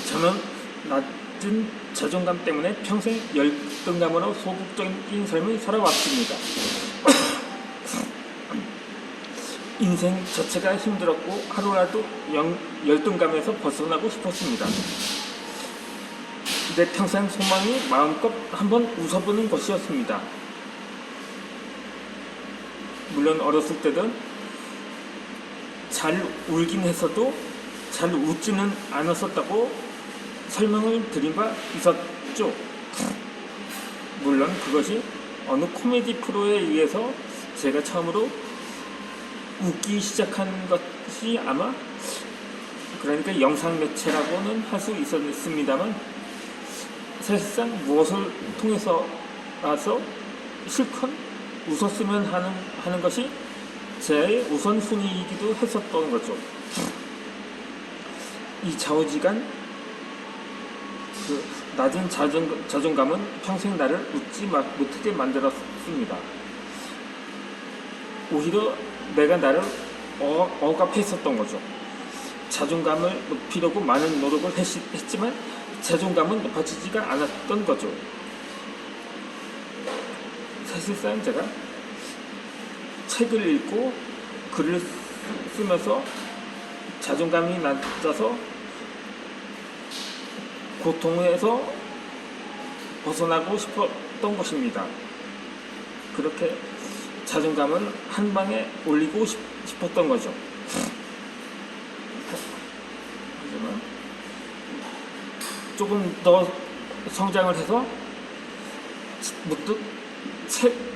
저는 낮은 자존감 때문에 평생 열등감으로 소극적인 삶을 살아왔습니다. 인생 자체가 힘들었고 하루라도 열등감에서 벗어나고 싶었습니다. 내 평생 소망이 마음껏 한번 웃어보는 것이었습니다. 물론 어렸을 때는 잘 울긴 했어도 잘 웃지는 않았었다고 설명을 드린 바 있었죠. 물론 그것이 어느 코미디 프로에 의해서 제가 처음으로 웃기 시작한 것이 아마 그러니까 영상 매체라고는 할 수 있었습니다만 사실상 무엇을 통해서라서 실컷 웃었으면 하는 것이 제 우선순위이기도 했었던 거죠. 이 좌우지간 낮은 자존감은 평생 나를 웃지 못하게 만들었습니다. 오히려 내가 나를 억압했었던 거죠. 자존감을 높이려고 많은 노력을 했지만 자존감은 높아지지가 않았던 거죠. 사실상 제가 책을 읽고 글을 쓰면서 자존감이 낮아서 고통에서 벗어나고 싶었던 것입니다. 그렇게 자존감을 한 방에 올리고 싶었던 거죠. 하지만 조금 더 성장을 해서 문득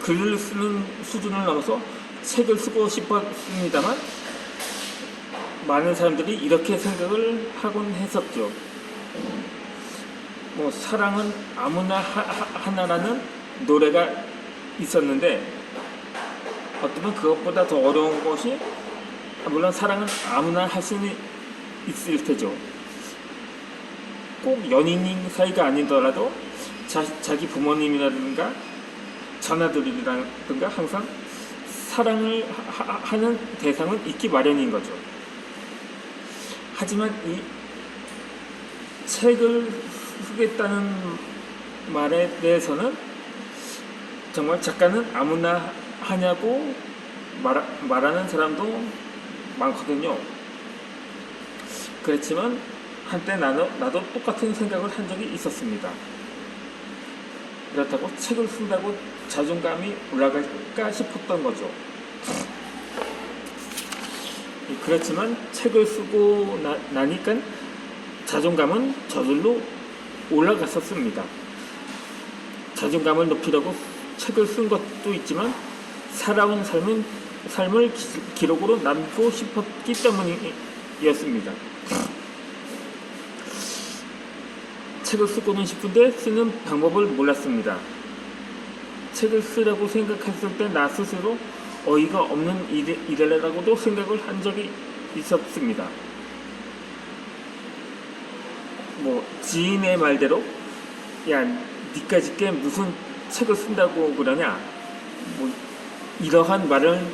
글을 쓰는 수준을 넘어서 책을 쓰고 싶었습니다만 많은 사람들이 이렇게 생각을 하곤 했었죠. 사랑은 아무나 하나라는 노래가 있었는데 어쩌면 그것보다 더 어려운 것이 물론 사랑은 아무나 할 수는 있을 테죠. 꼭 연인인 사이가 아니더라도 자기 부모님이라든가 자녀들이라든가 항상 사랑을 하는 대상은 있기 마련인 거죠. 하지만 이 책을 쓰겠다는 말에 대해서는 정말 작가는 아무나 하냐고 말하는 사람도 많거든요. 그렇지만 한때 나도 똑같은 생각을 한 적이 있었습니다. 그렇다고 책을 쓴다고 자존감이 올라갈까 싶었던 거죠. 그렇지만 책을 쓰고 나니까 자존감은 저절로 올라갔었습니다. 자존감을 높이려고 책을 쓴 것도 있지만 살아온 삶을 기록으로 남기고 싶었기 때문이었습니다. 책을 쓰고는 싶은데 쓰는 방법을 몰랐습니다. 책을 쓰라고 생각했을 때 나 스스로 어이가 없는 일이라고도 생각을 한 적이 있었습니다. 지인의 말대로 야 니까짓게 무슨 책을 쓴다고 그러냐 이러한 말을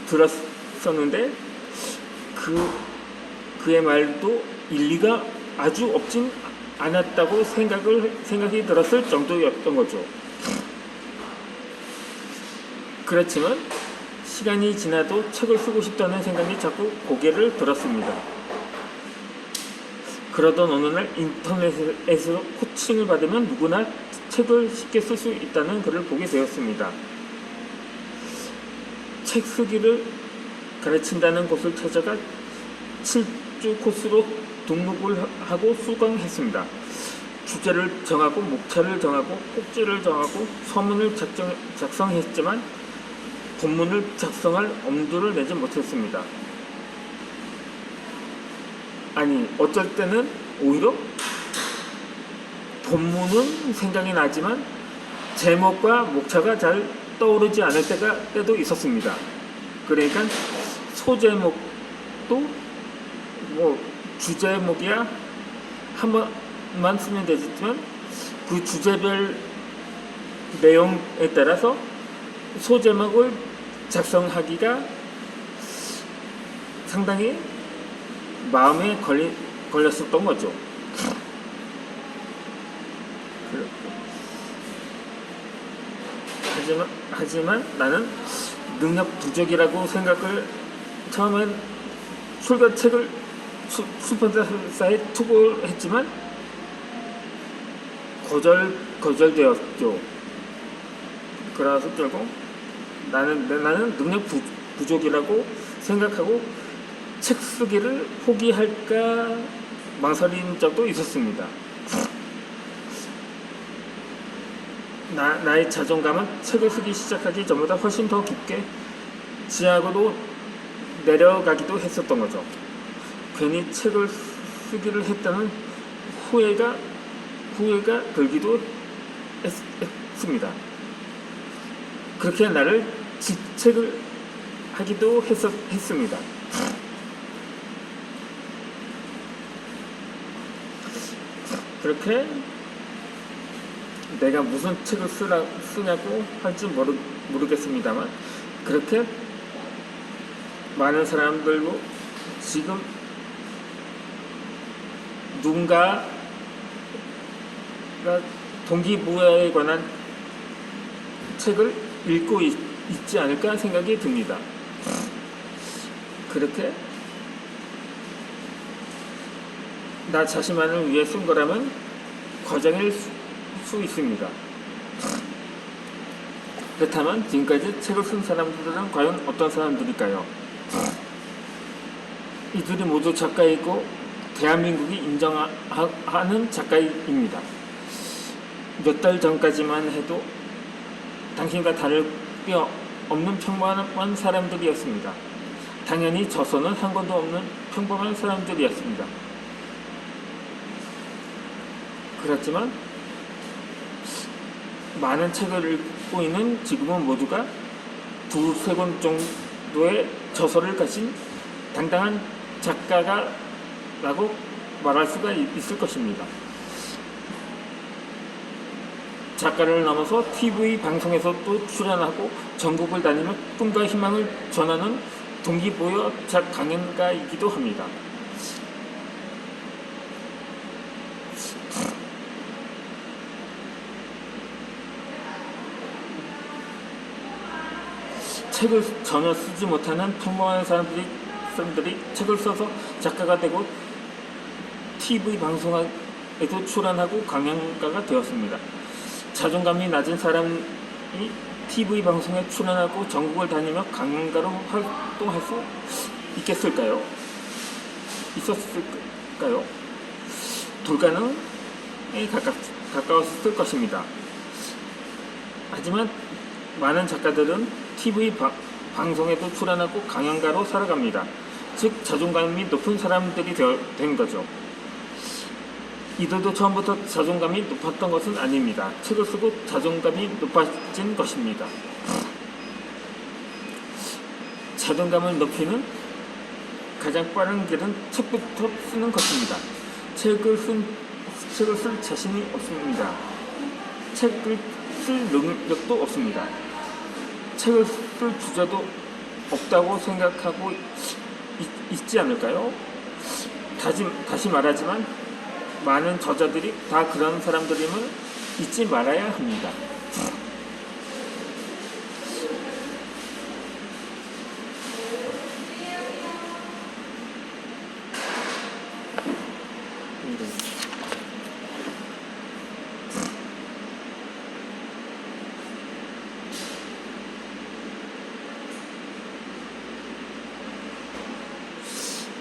들었었는데 그의 말도 일리가 아주 없진 않았다고 생각이 들었을 정도였던 거죠. 그렇지만 시간이 지나도 책을 쓰고 싶다는 생각이 자꾸 고개를 들었습니다. 그러던 어느 날 인터넷에서 코칭을 받으면 누구나 책을 쉽게 쓸 수 있다는 글을 보게 되었습니다. 책 쓰기를 가르친다는 곳을 찾아가 7주 코스로 등록을 하고 수강했습니다. 주제를 정하고 목차를 정하고 꼭지를 정하고 서문을 작성했지만 본문을 작성할 엄두를 내지 못했습니다. 아니 어쩔 때는 오히려 본문은 생각이 나지만 제목과 목차가 잘 떠오르지 않을 때도 있었습니다. 그러니까 소제목도 주제목이야 한 번만 쓰면 되지만 그 주제별 내용에 따라서 소제목을 작성하기가 상당히 마음에 걸렸었던 거죠. 하지만 나는 능력 부족이라고 생각을 처음엔 출간책을 출판사에 투고했지만 거절되었죠. 그래서 결국 나는 능력 부족이라고 생각하고 책 쓰기를 포기할까 망설인 적도 있었습니다. 나의 자존감은 책을 쓰기 시작하기 전보다 훨씬 더 깊게 지하고도 내려가기도 했었던 거죠. 괜히 책을 쓰기를 했다는 후회가 들기도 했습니다. 그렇게 나를 질책을 하기도 했습니다. 그렇게 내가 무슨 책을 쓰냐고 할지 모르겠습니다만 그렇게 많은 사람들도 지금 누군가가 동기부여에 관한 책을 읽고 있지 않을까 생각이 듭니다. 그렇게 나 자신만을 위해 쓴 거라면 과정일 수 있습니다. 그렇다면 지금까지 책을 쓴 사람들은 과연 어떤 사람들일까요? 이들이 모두 작가이고 대한민국이 인정하는 작가입니다. 몇 달 전까지만 해도 당신과 다를 게 없는 평범한 사람들이었습니다. 당연히 저서는 한 권도 없는 평범한 사람들이었습니다. 그렇지만 많은 책을 읽고 있는 지금은 모두가 두세 권 정도의 저서를 가진 당당한 작가라고 말할 수가 있을 것입니다. 작가를 넘어서 TV 방송에서도 출연하고 전국을 다니며 꿈과 희망을 전하는 동기부여 강연가이기도 합니다. 책을 전혀 쓰지 못하는 평범한 사람들이 책을 써서 작가가 되고 TV 방송에도 출연하고 강연가가 되었습니다. 자존감이 낮은 사람이 TV 방송에 출연하고 전국을 다니며 강연가로 활동할 수 있었을까요? 불가능에 가까웠을 것입니다. 하지만 많은 작가들은 TV 방송에도 출연하고 강연가로 살아갑니다. 즉 자존감이 높은 사람들이 된 거죠. 이들도 처음부터 자존감이 높았던 것은 아닙니다. 책을 쓰고 자존감이 높아진 것입니다. 자존감을 높이는 가장 빠른 길은 책부터 쓰는 것입니다. 책을 쓸 자신이 없습니다. 책을 쓸 능력도 없습니다. 책을 쓸 주제도 없다고 생각하고 있지 않을까요? 다시 말하지만 많은 저자들이 다 그런 사람들임을 잊지 말아야 합니다.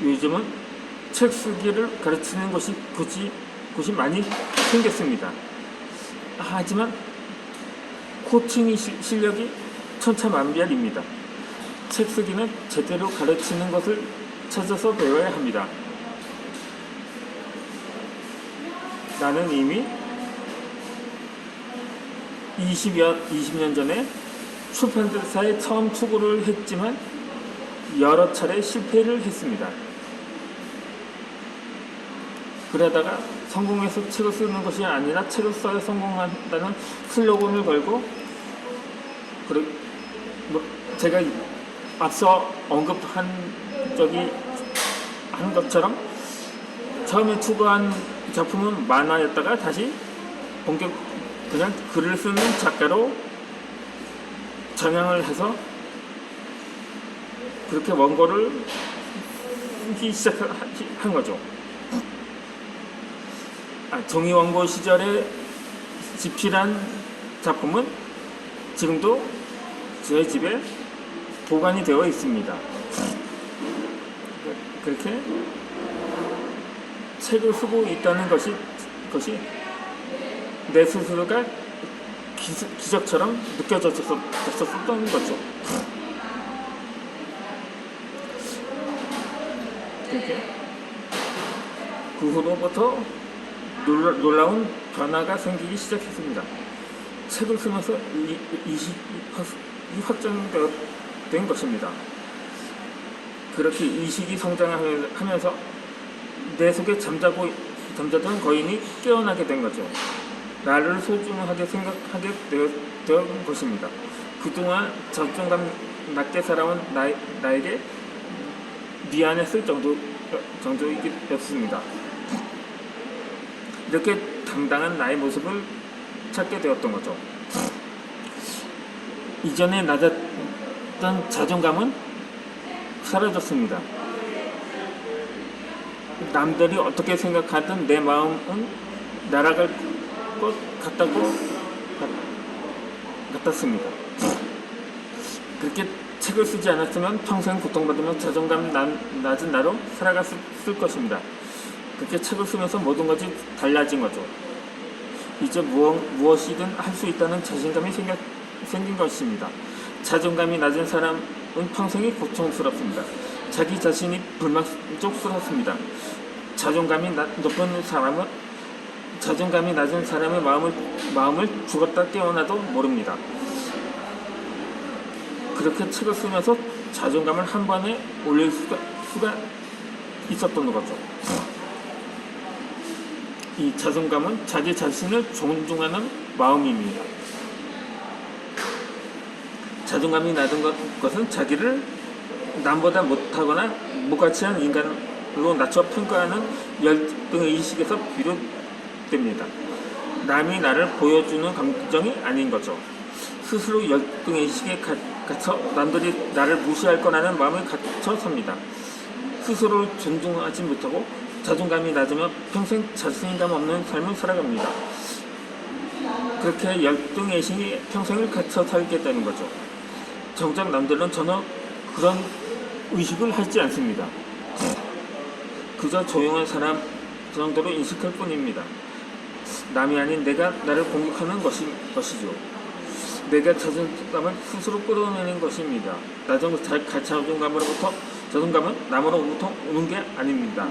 요즘은 책 쓰기를 가르치는 곳이 많이 생겼습니다. 하지만 코칭 실력이 천차만별입니다. 책 쓰기는 제대로 가르치는 것을 찾아서 배워야 합니다. 나는 이미 20년 전에 출판사에 처음 투고를 했지만 여러 차례 실패를 했습니다. 그러다가 성공해서 책을 쓰는 것이 아니라 책을 써야 성공한다는 슬로건을 걸고 제가 앞서 언급한 것처럼 처음에 투고한 작품은 만화였다가 다시 그냥 글을 쓰는 작가로 전향을 해서 그렇게 원고를 쓰기 시작한 거죠. 종이 원고 시절에 집필한 작품은 지금도 저희 집에 보관이 되어 있습니다. 그렇게 책을 쓰고 있다는 것이 내 스스로가 기적처럼 느껴졌었던 거죠. 그렇게 그 후로부터 놀라운 변화가 생기기 시작했습니다. 책을 쓰면서 이식이 확정된 것입니다. 그렇게 이식이 성장하면서 내 속에 잠자던 거인이 깨어나게 된 거죠. 나를 소중하게 생각하게 된 것입니다. 그동안 자존감 낮게 살아온 나에게 미안했을 정도였습니다. 이렇게 당당한 나의 모습을 찾게 되었던 거죠. 이전에 낮았던 자존감은 사라졌습니다. 남들이 어떻게 생각하든 내 마음은 날아갈 것 같았습니다. 그렇게 책을 쓰지 않았으면 평생 고통받으며 자존감 낮은 나로 살아갔을 것입니다. 그렇게 책을 쓰면서 모든 것이 달라진 거죠. 이제 무엇이든 할 수 있다는 자신감이 생긴 것입니다. 자존감이 낮은 사람은 평생이 고통스럽습니다. 자기 자신이 불만족스럽습니다. 자존감이 낮은 사람의 마음을 죽었다 깨어나도 모릅니다. 그렇게 책을 쓰면서 자존감을 한 번에 올릴 수가 있었던 거죠. 이 자존감은 자기 자신을 존중하는 마음입니다. 자존감이 낮은 것은 자기를 남보다 못하거나 무가치한 인간으로 낮춰 평가하는 열등의 의식에서 비롯됩니다. 남이 나를 보여주는 감정이 아닌 거죠. 스스로 열등의 의식에 갇혀 남들이 나를 무시할 거라는 마음에 갇혀 삽니다. 스스로를 존중하지 못하고 자존감이 낮으면 평생 자신감 없는 삶을 살아갑니다. 그렇게 열등의 의식이 평생을 갇혀 살게 되는 거죠. 정작 남들은 전혀 그런 의식을 하지 않습니다. 그저 조용한 사람 정도로 인식할 뿐입니다. 남이 아닌 내가 나를 공격하는 것이죠. 내가 자존감을 스스로 끌어내는 것입니다. 자존감은 남으로부터 오는 게 아닙니다.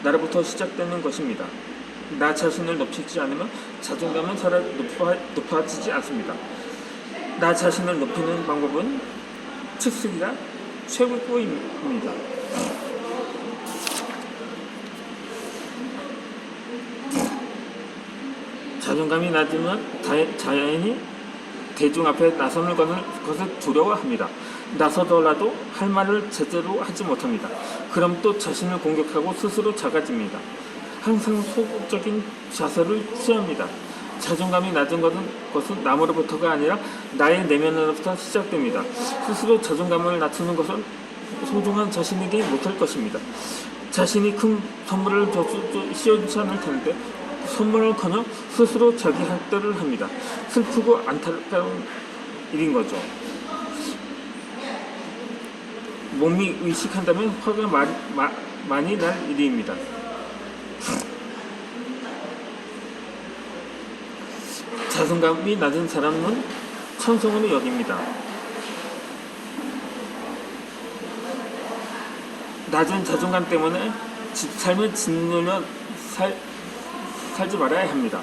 나로부터 시작되는 것입니다. 나 자신을 높이지 않으면 자존감은 높아지지 않습니다. 나 자신을 높이는 방법은 책 쓰기가 최고입니다. 자존감이 낮으면 자연히 대중 앞에 나서는 것을 두려워합니다. 나서더라도 할 말을 제대로 하지 못합니다. 그럼 또 자신을 공격하고 스스로 작아집니다. 항상 소극적인 자세를 취합니다. 자존감이 낮은 것은 남으로부터가 아니라 나의 내면으로부터 시작됩니다. 스스로 자존감을 낮추는 것은 소중한 자신에게 못할 것입니다. 자신이 큰 선물을 씌워주지 않을 텐데 선물을커녕 스스로 자기 학대를 합니다. 슬프고 안타까운 일인 거죠. 몸이 의식한다면 화가 많이 날 일입니다. 자존감이 낮은 사람은 천성으로 여깁니다. 낮은 자존감 때문에 삶을 짓누려 살지 말아야 합니다.